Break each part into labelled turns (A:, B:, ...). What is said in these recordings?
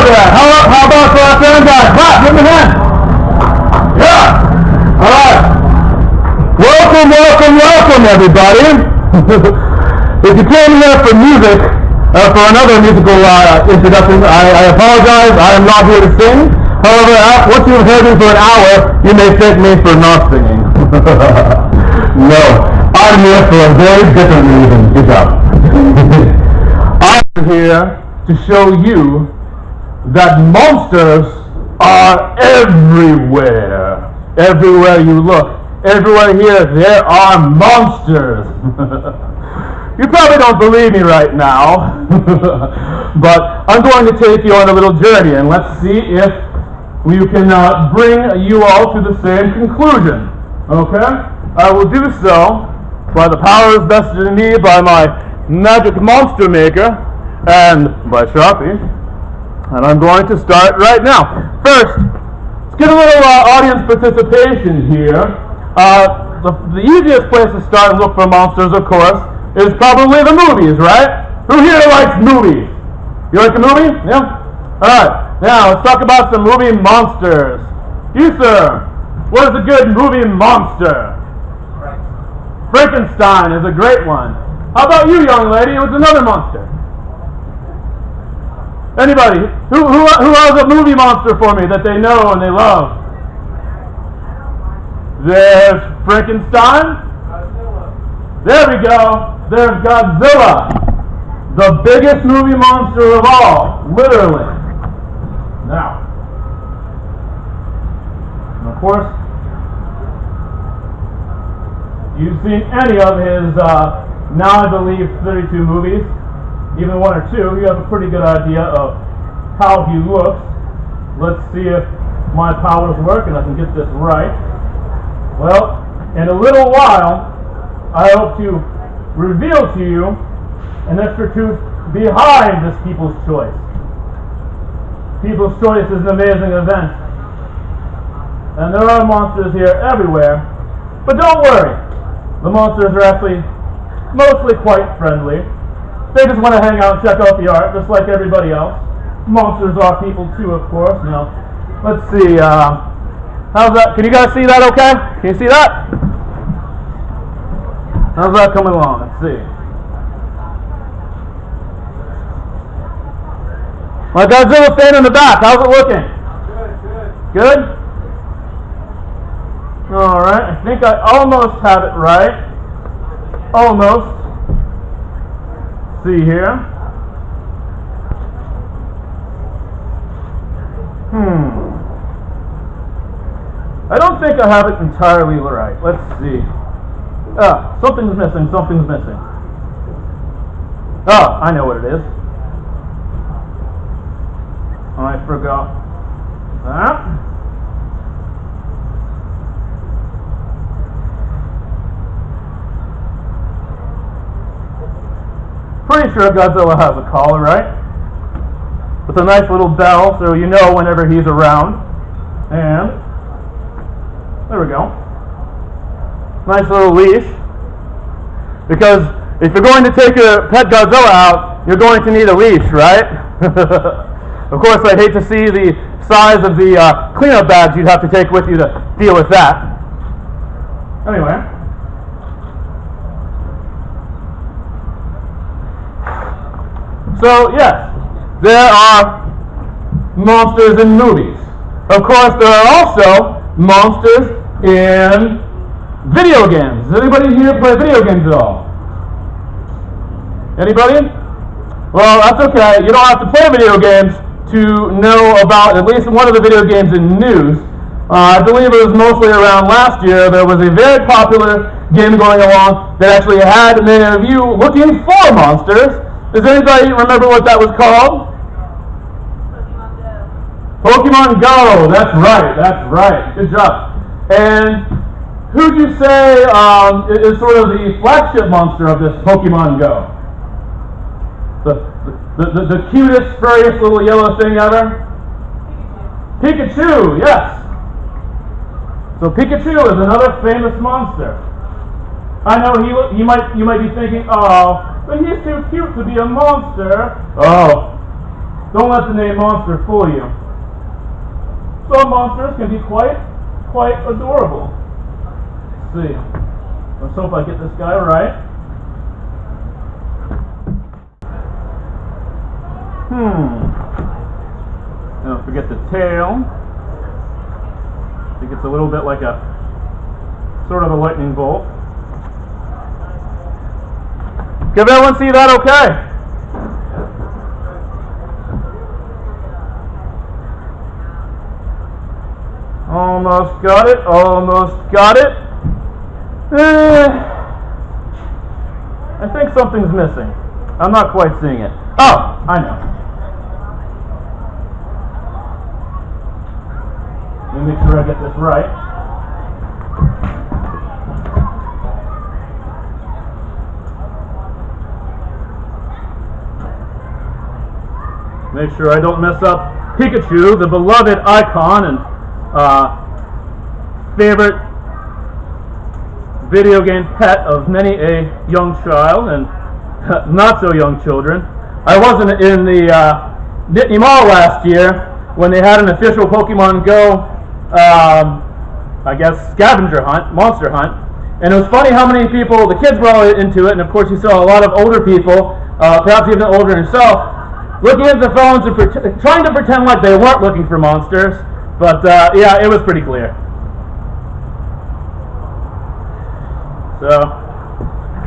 A: yeah. How about for our fan guys? Clap, give me a hand. Yeah. All right. Welcome, welcome, welcome, everybody. If you came here for music, for another musical introduction, I apologize. I am not here to sing. However, once you've heard me for an hour, you may thank me for not singing. No, I'm here for a very different reason. Good job. I'm here to show you that monsters are everywhere. Everywhere you look, everywhere here, there are monsters. You probably don't believe me right now, but I'm going to take you on a little journey, and let's see if we can bring you all to the same conclusion. Okay? I will do so by the powers vested in me by my magic monster maker and by Sharpie. And I'm going to start right now. First, let's get a little audience participation here. The easiest place to start and look for monsters, of course, is probably the movies, right? Who here likes movies? You like a movie? Yeah? Alright, now let's talk about some movie monsters. You, sir, what is a good movie monster? Frankenstein is a great one. How about you, young lady? What's another monster? Anybody? Who has a movie monster for me that they know and they love? There's Frankenstein. There we go. There's Godzilla. The biggest movie monster of all. Literally. Now. And of course, you've seen any of his, now I believe, 32 movies, even one or two, you have a pretty good idea of how he looks. Let's see if my powers work and I can get this right. Well, in a little while, I hope to reveal to you an extra truth behind this People's Choice. People's Choice is an amazing event. And there are monsters here everywhere. But don't worry. The monsters are actually mostly quite friendly. They just want to hang out and check out the art, just like everybody else. Monsters are people too, of course. Now, let's see. How's that? Can you guys see that okay? Can you see that? How's that coming along? Let's see. My Godzilla staying in the back. How's it looking? Good? Good? Alright, I think I almost have it right. Almost. See here. I don't think I have it entirely right. Let's see. Something's missing, something's missing. Oh, I know what it is. I forgot that. Pretty sure Godzilla has a collar, right? With a nice little bell so you know whenever he's around. And there we go. Nice little leash. Because if you're going to take your pet Godzilla out, you're going to need a leash, right? Of course, I'd hate to see the size of the cleanup bags you'd have to take with you to deal with that. Anyway. So, yes, there are monsters in movies. Of course, there are also monsters in video games. Does anybody here play video games at all? Anybody? Well, that's okay. You don't have to play video games to know about at least one of the video games in news. I believe it was mostly around last year. There was a very popular game going along that actually had many of you looking for monsters. Does anybody remember what that was called? Pokemon Go. That's right. That's right. Good job. And who do you say is sort of the flagship monster of this Pokemon Go? The cutest, furriest little yellow thing ever? Pikachu. Yes. So Pikachu is another famous monster. I know you might be thinking, oh, but he's too cute to be a monster. Oh,
B: Don't let the name monster fool you. Some monsters can be quite adorable. Let's see. Let's hope I get this guy right. Don't forget the tail. I think it's a little bit like a sort of a lightning bolt. Can everyone see that okay? Almost got it, almost got it. I think something's missing. I'm not quite seeing it. Oh, I know. Let me make sure I get this right. Make sure I don't mess up Pikachu, the beloved icon and favorite video game pet of many a young child and not so young children. I wasn't in the Nittany Mall last year when they had an official Pokemon Go, I guess, scavenger hunt, monster hunt. And it was funny how many people, the kids were all into it, and of course you saw a lot of older people, perhaps even older than yourself, looking at the phones and trying to pretend like they weren't looking for monsters. But yeah, it was pretty clear. So,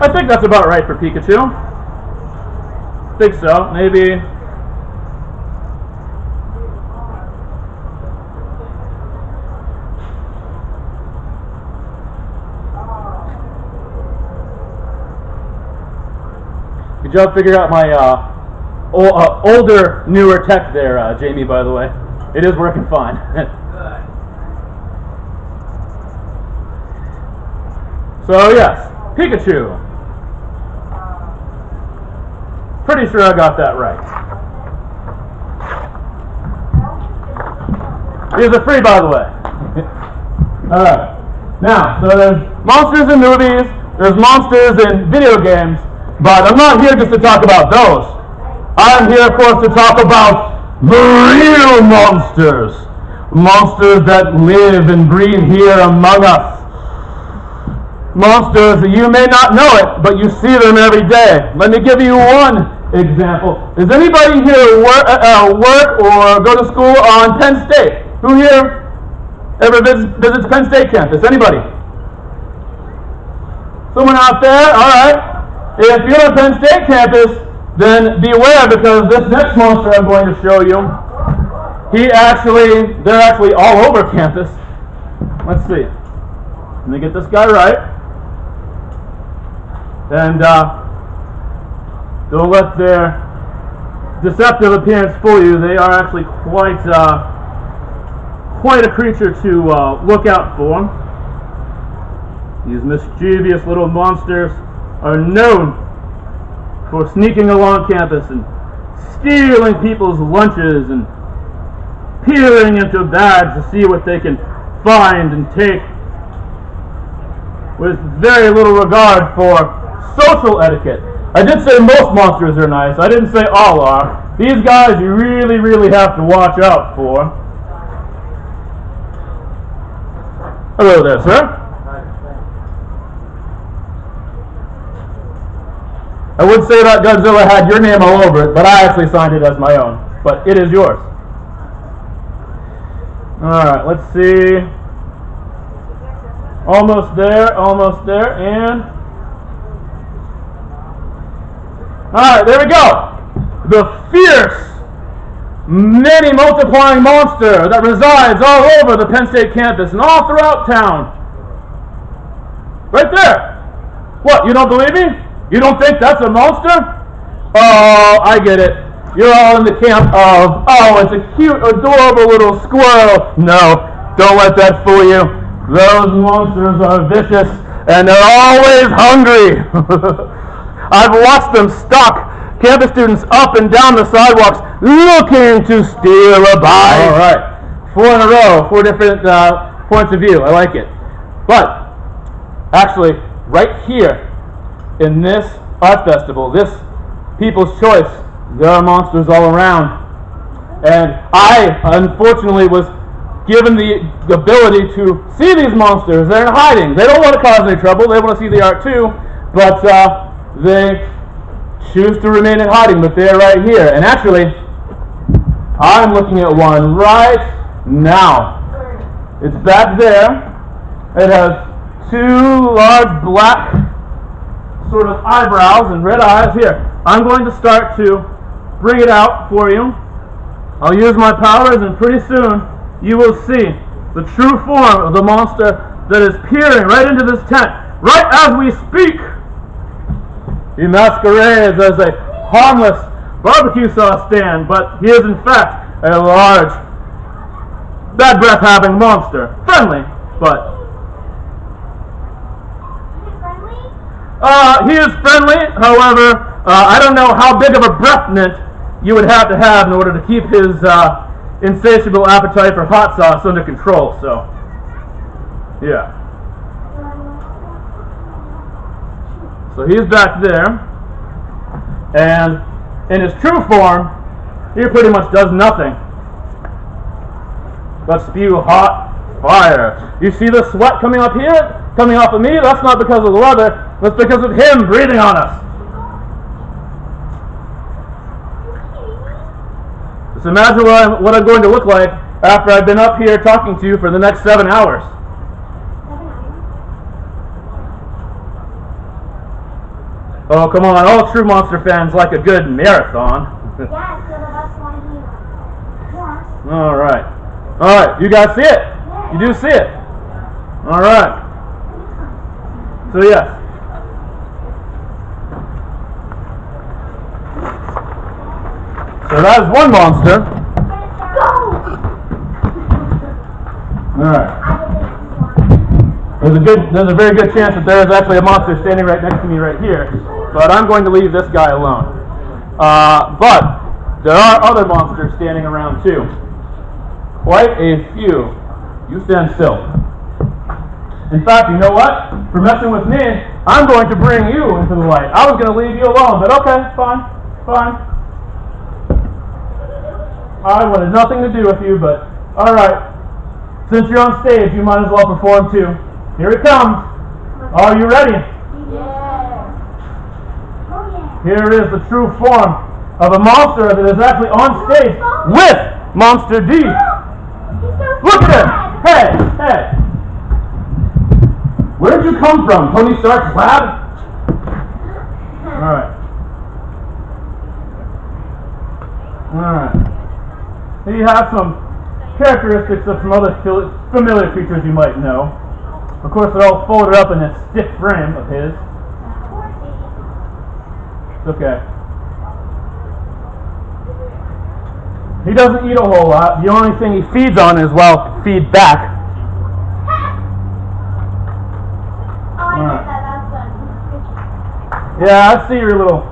B: I think that's about right for Pikachu. I think so, maybe. Good job figuring out my older, newer tech there, Jamie, by the way. It is working fine. So yes, Pikachu. Pretty sure I got that right. These are free, by the way. Alright. Now, so there's monsters in movies, there's monsters in video games, but I'm not here just to talk about those. I'm here, of course, to talk about the real monsters. Monsters that live and breathe here among us. Monsters that you may not know it, but you see them every day. Let me give you one example. Does anybody here work or go to school on Penn State? Who here ever visits Penn State campus? Anybody? Someone out there? Alright. If you're on Penn State campus, then beware, because this next monster I'm going to show you, they're actually all over campus. Let's see. Let me get this guy right. And don't let their deceptive appearance fool you. They are actually quite a creature to look out for. These mischievous little monsters are known for sneaking along campus and stealing people's lunches and peering into bags to see what they can find and take, with very little regard for social etiquette. I did say most monsters are nice. I didn't say all are. These guys you really, really have to watch out for. Hello there, sir. I would say that Godzilla had your name all over it, but I actually signed it as my own. But it is yours. Alright, let's see. Almost there, and... Alright, there we go. The fierce, many multiplying monster that resides all over the Penn State campus and all throughout town. Right there. What, you don't believe me? You don't think that's a monster? Oh, I get it. You're all in the camp of, oh, it's a cute, adorable little squirrel. No, don't let that fool you. Those monsters are vicious, and they're always hungry. I've watched them stalk campus students up and down the sidewalks looking to steal a bite. All right. 4 in a row, 4 different points of view. I like it. But, actually, right here, in this art festival, this People's Choice, there are monsters all around. And I, unfortunately, was given the ability to see these monsters. They're in hiding. They don't want to cause any trouble. They want to see the art too, but they choose to remain in hiding. But they're right here. And actually, I'm looking at one right now. It's back there. It has two large black sort of eyebrows and red eyes. Here, I'm going to start to bring it out for you. I'll use my powers, and pretty soon you will see the true form of the monster that is peering right into this tent, right as we speak. He masquerades as a harmless barbecue sauce stand, but he is in fact a large, bad breath having monster. Friendly, but he is friendly. However, I don't know how big of a breath mint you would have to have in order to keep his insatiable appetite for hot sauce under control. So, yeah. So he's back there, and in his true form, he pretty much does nothing but spew hot fire. You see the sweat coming up here, coming off of me? That's not because of the weather. That's because of him breathing on us. Just imagine what I'm going to look like after I've been up here talking to you for the next 7 hours. Oh, come on. All true monster fans like a good marathon. All right. All right. You guys see it? You do see it? All right. So, yes. So that is one monster. Alright. There's a very good chance that there is actually a monster standing right next to me right here. But I'm going to leave this guy alone. But there are other monsters standing around too. Quite a few. You stand still. In fact, you know what? For messing with me, I'm going to bring you into the light. I was going to leave you alone, but okay, fine, fine. I wanted nothing to do with you, but alright. Since you're on stage, you might as well perform too. Here it comes. Are you ready?
C: Yeah.
B: Here is the true form of a monster that is actually on stage with Monster D. Look at him! Hey, hey! Where did you come from? Tony Stark's lab? Alright. Alright. He has some characteristics of some other familiar creatures you might know. Of course, they're all folded up in that stiff frame of his. It's okay. He doesn't eat a whole lot. The only thing he feeds on is, well, feed back. Yeah, I see your little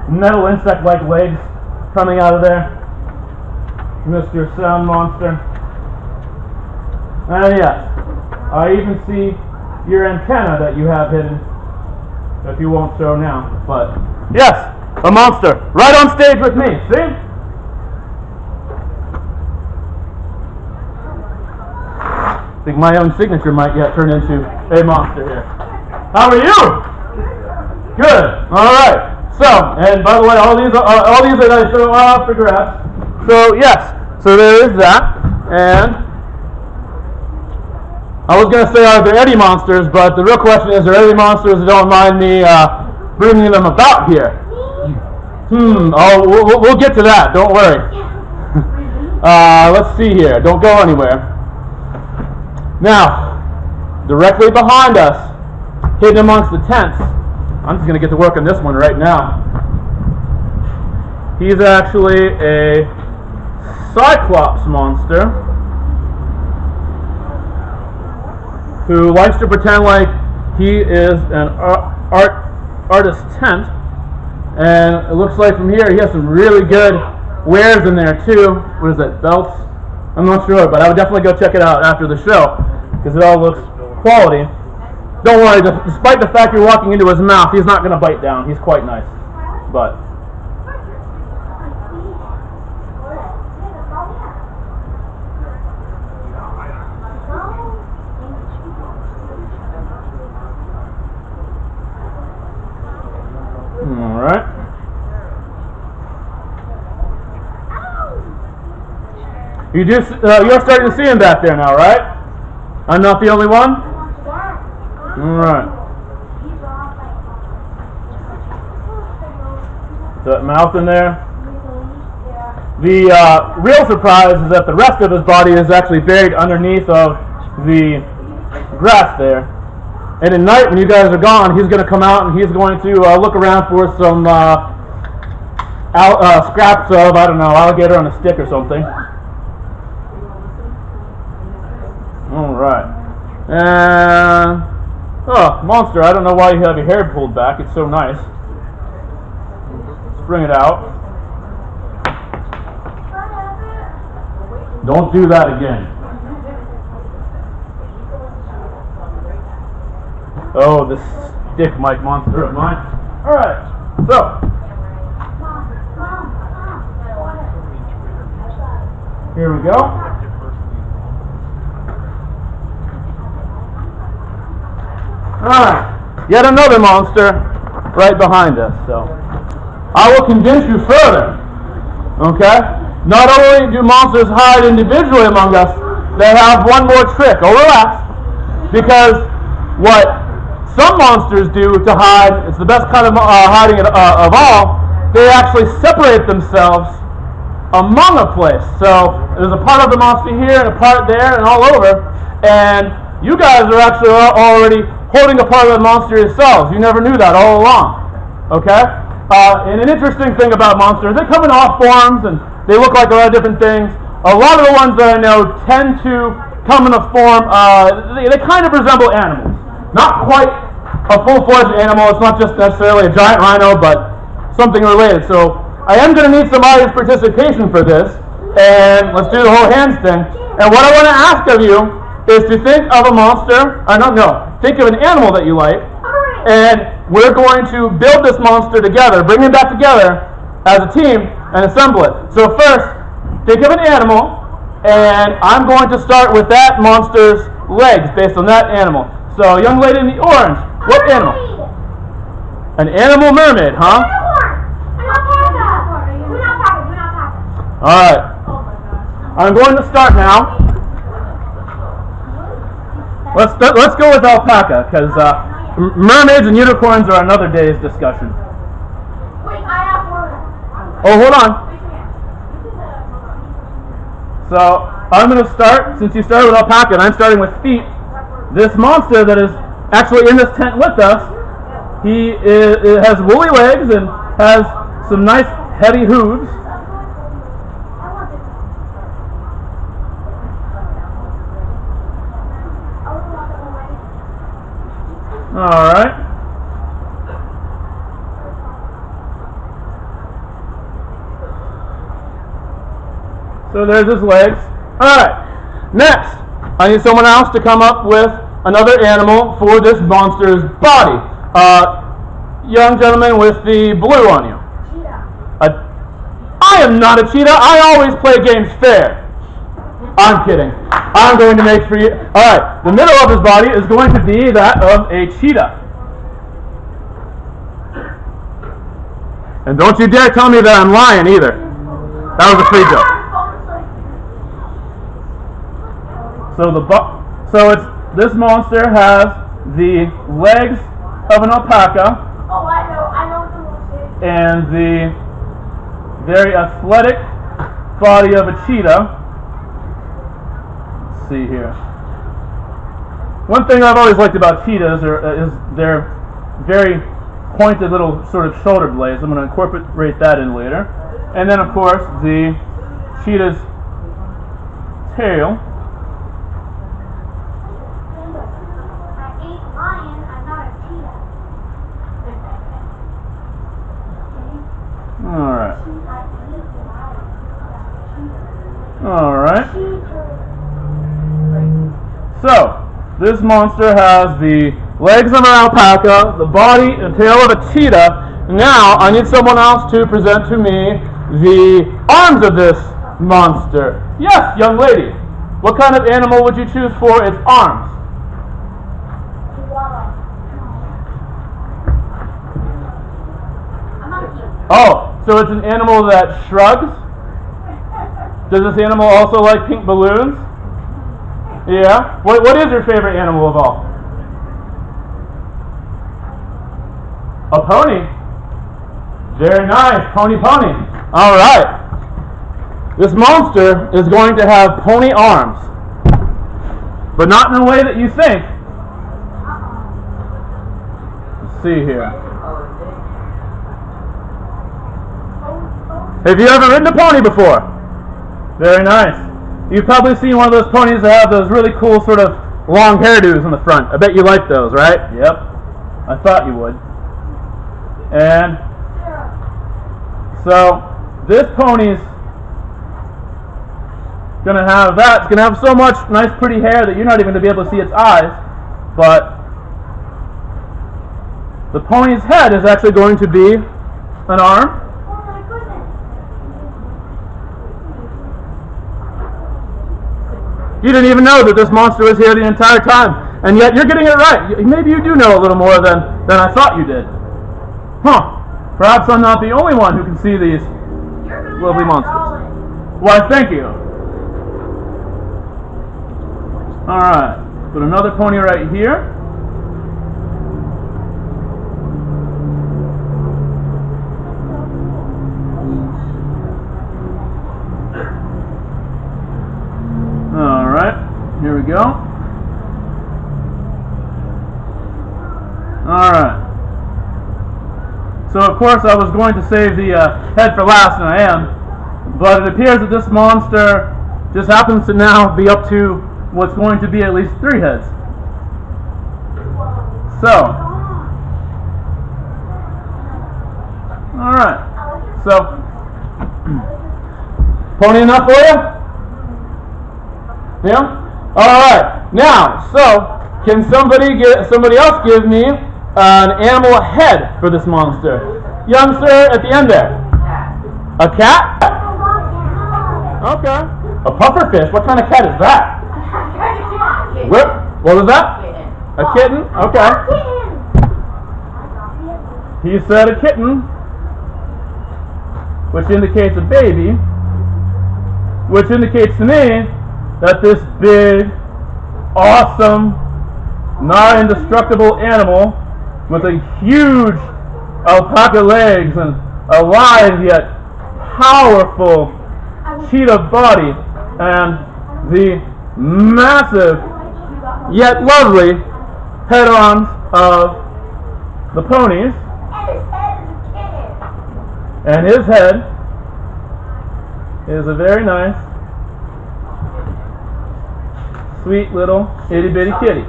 B: metal insect-like legs coming out of there, Mr. Sound Monster. And yes, I even see your antenna that you have hidden, that you won't show now. But yes, a monster, right on stage with me. See? I think my own signature might yet turn into a monster here. How are you? Good. All right. So, and by the way, all these that I show are photographs. So yes. So there is that. And I was going to say, are there any monsters? But the real question is, are there any monsters that don't mind me bringing them about here? Oh, we'll get to that. Don't worry. Let's see here. Don't go anywhere. Now, directly behind us, hidden amongst the tents, I'm just going to get to work on this one right now. He's actually a Cyclops monster who likes to pretend like he is an artist's tent. And it looks like from here he has some really good wares in there too. What is that, belts? I'm not sure, but I would definitely go check it out after the show because it all looks quality. Don't worry, despite the fact you're walking into his mouth, he's not going to bite down. He's quite nice. But You're starting to see him back there now, right? I'm not the only one? Alright. That mouth in there. The real surprise is that the rest of his body is actually buried underneath of the grass there. And at night, when you guys are gone, he's going to come out and he's going to look around for some scraps of, I don't know, alligator on a stick or something. Alright. And, oh, monster, I don't know why you have your hair pulled back. It's so nice. Let's bring it out. Don't do that again. Oh, this stick might monster of mine. Alright, so. Here we go. Alright, yet another monster right behind us. So, I will convince you further. Okay? Not only do monsters hide individually among us, they have one more trick. Oh, relax. Because what some monsters do to hide, it's the best kind of hiding of all, they actually separate themselves among a place. So there's a part of the monster here and a part there and all over, and you guys are actually already holding a part of the monster yourselves. You never knew that all along. Okay? And an interesting thing about monsters, they come in all forms and they look like a lot of different things. A lot of the ones that I know tend to come in a form, they kind of resemble animals. Not quite a full-fledged animal. It's not just necessarily a giant rhino, but something related. So I am going to need some audience participation for this, and let's do the whole hands thing. And what I want to ask of you is to think of a monster, think of an animal that you like, and we're going to build this monster together, bring him back together as a team, and assemble it. So first, think of an animal, and I'm going to start with that monster's legs based on that animal. So, young lady in the orange, what animal? An animal mermaid, huh? Alright. I'm going to start now. Let's go with alpaca, because mermaids and unicorns are another day's discussion.
C: Wait, I have one.
B: Oh, hold on. So, I'm going to start, since you started with alpaca, and I'm starting with feet. This monster that is actually in this tent with us, he has woolly legs and has some nice heavy hooves. Alright. So there's his legs. Alright. Next, I need someone else to come up with another animal for this monster's body. Young gentleman with the blue on you.
C: Cheetah.
B: I am not a cheetah. I always play games fair. I'm kidding. I'm going to make for you. Alright, the middle of his body is going to be that of a cheetah. And don't you dare tell me that I'm lying either. That was a free joke. So this monster has the legs of an alpaca.
C: Oh, I know the monster.
B: And the very athletic body of a cheetah. Let's see here. One thing I've always liked about cheetahs is their very pointed little sort of shoulder blades. I'm going to incorporate that in later. And then, of course, the cheetah's tail. Alright. So, this monster has the legs of an alpaca, the body and tail of a cheetah. Now, I need someone else to present to me the arms of this monster. Yes, young lady. What kind of animal would you choose for its arms?
C: A monkey.
B: Oh, so it's an animal that shrugs? Does this animal also like pink balloons? Yeah. What is your favorite animal of all? A pony. Very nice. Pony. All right. This monster is going to have pony arms, but not in the way that you think. Let's see here. Have you ever ridden a pony before? Very nice. You've probably seen one of those ponies that have those really cool sort of long hairdos in the front. I bet you like those, right? Yep. I thought you would. And so this pony's going to have that. It's going to have so much nice pretty hair that you're not even going to be able to see its eyes. But the pony's head is actually going to be an arm. You didn't even know that this monster was here the entire time, and yet you're getting it right. Maybe you do know a little more than I thought you did. Huh. Perhaps I'm not the only one who can see these lovely monsters. Why, thank you. Alright, put another pony right here. Alright, here we go. Alright. So of course I was going to save the head for last, and I am. But it appears that this monster just happens to now be up to what's going to be at least 3 heads. So. Alright. So. Pony enough for you? Yeah? Alright. Now, so, can somebody else give me an animal head for this monster? Youngster at the end there. A cat? Okay. A pufferfish? What kind of cat is that? What was that? A kitten? Okay. He said a kitten, which indicates a baby, which indicates to me that this big, awesome, nigh indestructible animal with a huge alpaca legs and a lithe yet powerful cheetah body and the massive yet lovely head arms of the ponies, and his head is a very nice, sweet little itty bitty kitty.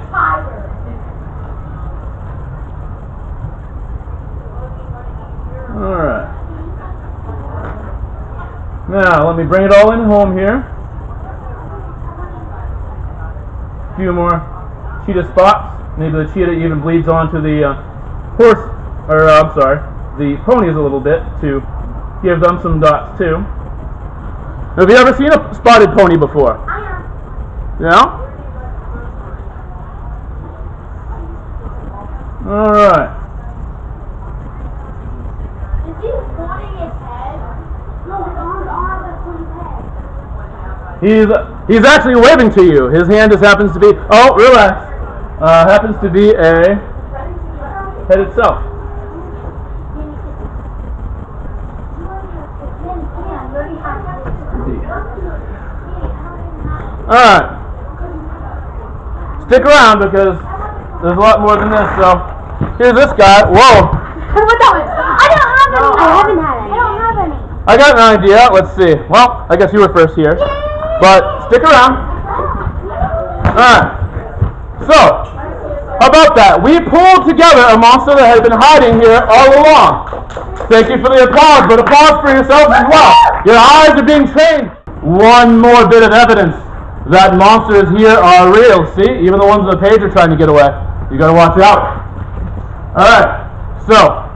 B: Alright. Now, let me bring it all in home here. A few more cheetah spots. Maybe the cheetah even bleeds onto the the ponies a little bit to give them some dots too. Have you ever seen a spotted pony before?
C: I am.
B: Yeah? Alright.
C: Is he pointing his head? No, his arms are pointing his head.
B: He's actually waving to you. His hand just happens to be, oh, relax. Happens to be a head itself. Alright. Stick around because there's a lot more than this. So, here's this guy. Whoa.
C: What's that one? I don't have any. I haven't had any. I don't have any.
B: I got an idea. Let's see. Well, I guess you were first here. But stick around. Alright. So, how about that? We pulled together a monster that had been hiding here all along. Thank you for the applause, but applause for yourselves as well. Your eyes are being trained. One more bit of evidence that monsters here are real. See? Even the ones on the page are trying to get away. You gotta watch out. Alright. So,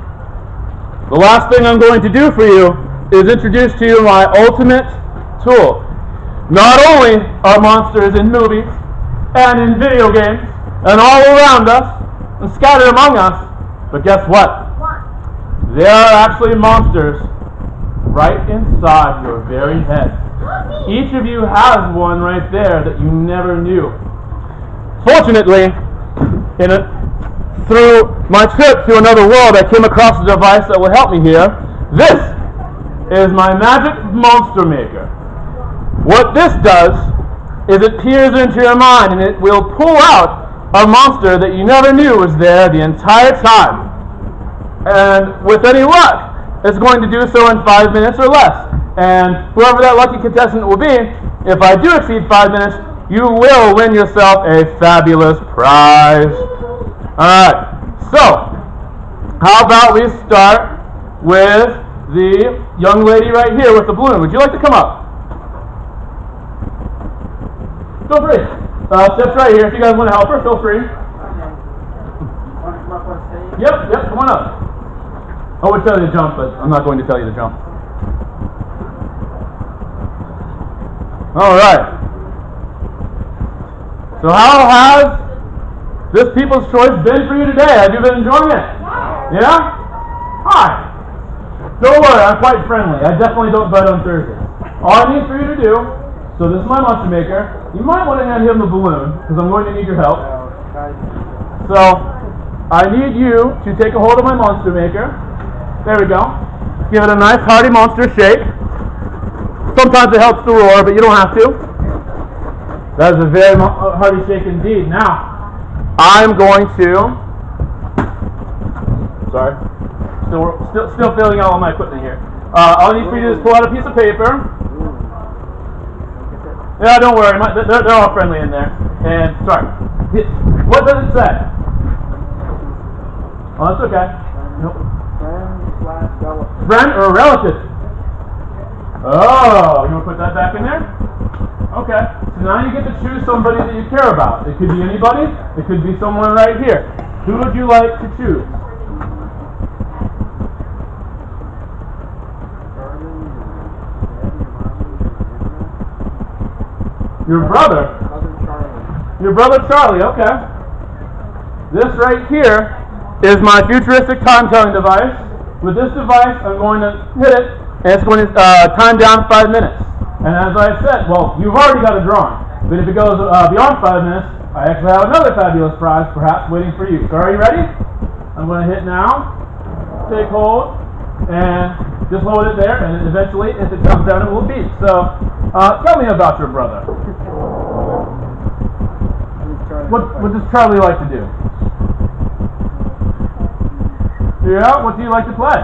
B: the last thing I'm going to do for you is introduce to you my ultimate tool. Not only are monsters in movies and in video games and all around us and scattered among us, but guess what? There are actually monsters right inside your very head. Each of you has one right there that you never knew. Fortunately, through my trip to another world, I came across a device that will help me here. This is my magic monster maker. What this does is it peers into your mind and it will pull out a monster that you never knew was there the entire time. And with any luck, it's going to do so in 5 minutes or less. And whoever that lucky contestant will be, if I do exceed 5 minutes, you will win yourself a fabulous prize. Alright, so how about we start with the young lady right here with the balloon. Would you like to come up? Feel free. Steps right here. If you guys want to help her, feel free. Yep, come on up. I would tell you to jump, but I'm not going to tell you to jump. Alright. So how has this People's Choice been for you today? Have you been enjoying it? Yeah? Hi. Don't worry, I'm quite friendly. I definitely don't bite on Thursdays. All I need for you to do, so this is my monster maker. You might want to hand him the balloon, because I'm going to need your help. So, I need you to take a hold of my monster maker. There we go. Give it a nice hearty monster shake. Sometimes it helps to roar, but you don't have to. That is a very hearty shake indeed. Now, I'm going to... Sorry. Still filling out all my equipment here. All I need for you to do is pull out a piece of paper. Yeah, don't worry. They're all friendly in there. And, sorry. What does it say? Oh, that's okay. Nope. Friend or relative? Oh, you want to put that back in there? Okay. So now you get to choose somebody that you care about. It could be anybody. It could be someone right here. Who would you like to choose? Your brother? Your brother Charlie, okay. This right here is my futuristic time-telling device. With this device, I'm going to hit it, and it's going to time down 5 minutes. And as I said, well, you've already got a drawing. But if it goes beyond 5 minutes, I actually have another fabulous prize, perhaps, waiting for you. So are you ready? I'm going to hit now, take hold, and just hold it there, and eventually, if it comes down, it will beep. So, tell me about your brother. What does Charlie like to do? Yeah, what do you like to play?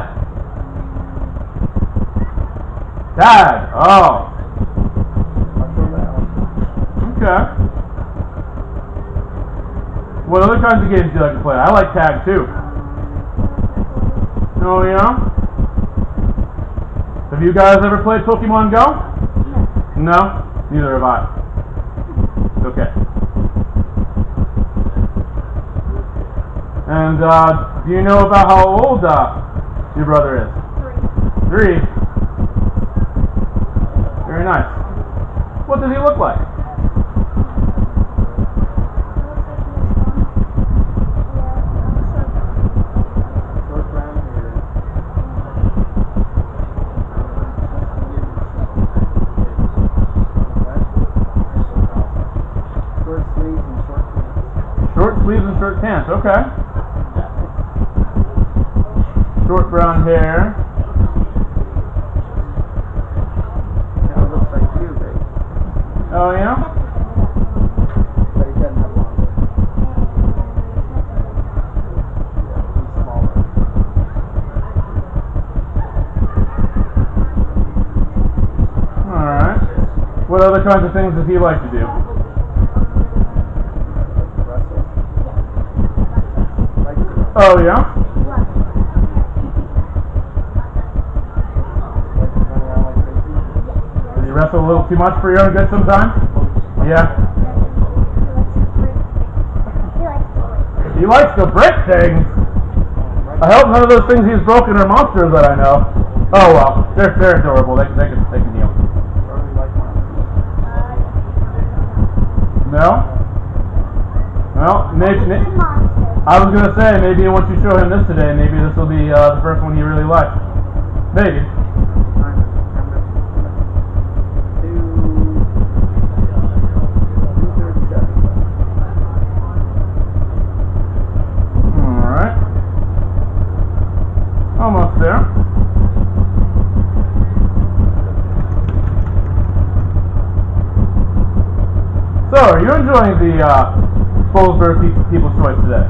B: Tag. Oh. Okay. What other kinds of games do you like to play? I like tag too. Oh yeah? Have you guys ever played Pokemon Go? No? Neither have I. Okay. And do you know about how old your brother is? 3. Very nice. What does he look like? Short sleeves and short pants. Okay. Short brown hair.
D: Kind of looks like you, babe.
B: Oh yeah?
D: But he doesn't have long hair. He's smaller.
B: Alright. What other kinds of things does he like to do? Oh yeah? Does he wrestle a little too much for your own good sometimes? Yeah? He likes to break things! I hope none of those things he's broken are monsters that I know. Oh well, they're adorable. They can heal. No? Well, maybe I was going to say, maybe once you show him this today, maybe this will be the first one he really likes. Maybe.
D: 2,
B: Are you enjoying the Boalsburg People's Choice today?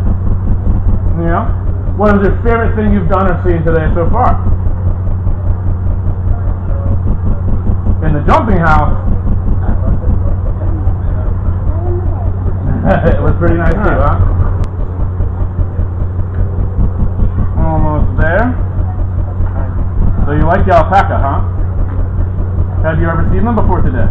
B: You know? What is your favorite thing you've done or seen today so far? In the jumping house. It was pretty nice too, huh? Almost there. So you like the alpaca, huh? Have you ever seen them before today?